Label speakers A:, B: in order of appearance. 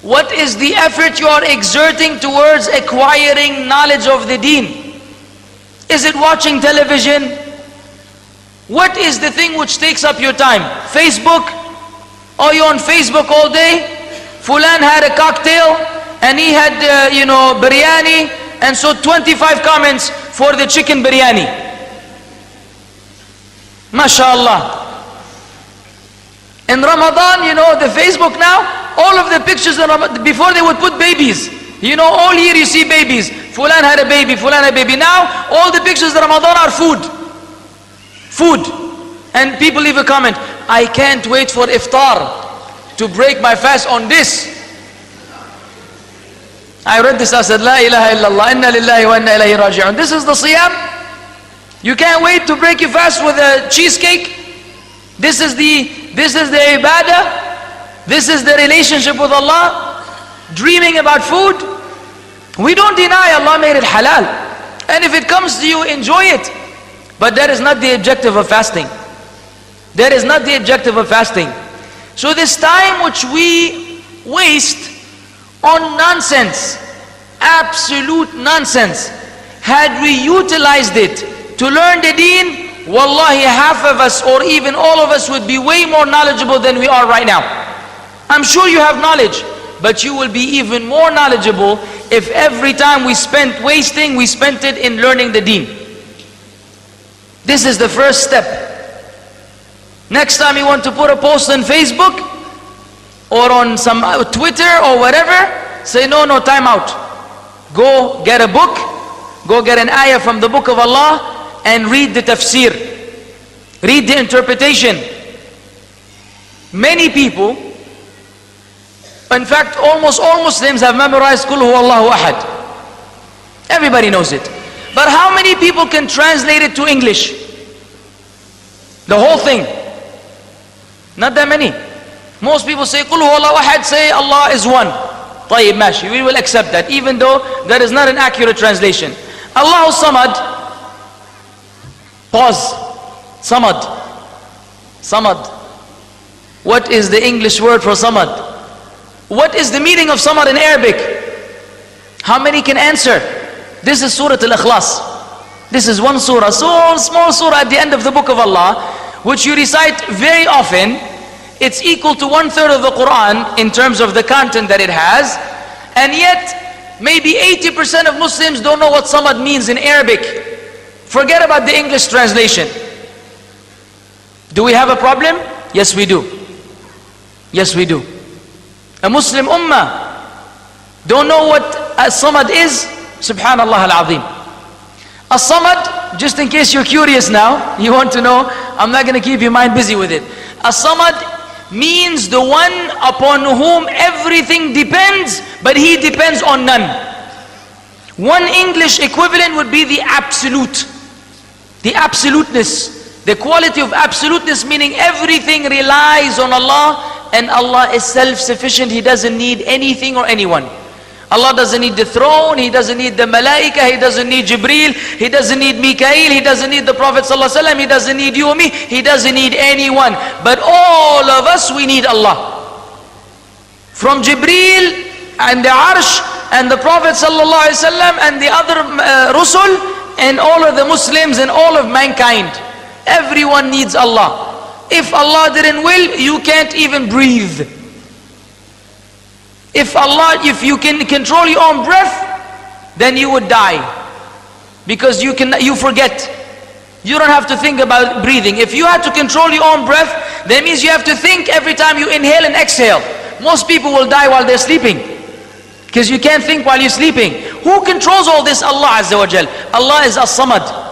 A: What is the effort you are exerting towards acquiring knowledge of the deen? Is it watching television? What is the thing which takes up your time? Facebook? Are you on Facebook all day? Fulan had a cocktail and he had, biryani, and so 25 comments for the chicken biryani. MashaAllah. In Ramadan, the Facebook now, all of the pictures in Ramadan, before they would put babies. All year you see babies. Fulan had a baby, Fulan had a baby. Now, all the pictures in Ramadan are food. Food. And people leave a comment, I can't wait for iftar to break my fast on this. I read this, I said, La ilaha illallah, inna lillahi wa inna ilayhi raji'un. This is the siyam. You can't wait to break your fast with a cheesecake. This is the ibadah. This is the relationship with Allah. Dreaming about food. We don't deny Allah made it halal. And if it comes to you, enjoy it. But that is not the objective of fasting. That is not the objective of fasting. So this time which we waste on nonsense, absolute nonsense, had we utilized it to learn the deen, wallahi, half of us or even all of us would be way more knowledgeable than we are right now. I'm sure you have knowledge, but you will be even more knowledgeable if every time we spent wasting, we spent it in learning the deen. This is the first step. Next time you want to put a post on Facebook or on some Twitter or whatever, say no, time out. Go get a book, go get an ayah from the book of Allah and read the tafsir. Read the interpretation. Many people, in fact almost all Muslims have memorized Qul Huwallahu Ahad. Everybody knows it. But how many people can translate it to English? The whole thing. Not that many. Most people say Qul Huwallahu Ahad, say Allah is one. طيب ماشي, we will accept that, even though that is not an accurate translation. Allahu Samad. Pause. Samad. Samad. What is the English word for Samad? What is the meaning of Samad in Arabic? How many can answer? This is Surah Al-Ikhlas. This is one surah, so small surah at the end of the book of Allah, which you recite very often. It's equal to 1/3 of the Quran in terms of the content that it has. And yet, maybe 80% of Muslims don't know what Samad means in Arabic. Forget about the English translation. Do we have a problem? Yes, we do. Yes, we do. A Muslim ummah don't know what As-Samad is? Subhanallah al-Azim. As-Samad, just in case you're curious now, you want to know, I'm not going to keep your mind busy with it. As-Samad means the one upon whom everything depends, but he depends on none. One English equivalent would be the absolute. The absoluteness. The quality of absoluteness, meaning everything relies on Allah, and Allah is self-sufficient. He doesn't need anything or anyone. Allah doesn't need the throne, He doesn't need the malaika, He doesn't need Jibreel, He doesn't need Mikael, He doesn't need the Prophet ﷺ, He doesn't need you or me, He doesn't need anyone. But all of us, we need Allah. From Jibreel and the Arsh and the Prophet ﷺ and the other Rusul and all of the Muslims and all of mankind. Everyone needs Allah. If Allah didn't will, you can't even breathe. If you can control your own breath, then you would die. Because you forget. You don't have to think about breathing. If you had to control your own breath, that means you have to think every time you inhale and exhale. Most people will die while they're sleeping, because you can't think while you're sleeping. Who controls all this? Allah Azza wa Jal. Allah is As-Samad.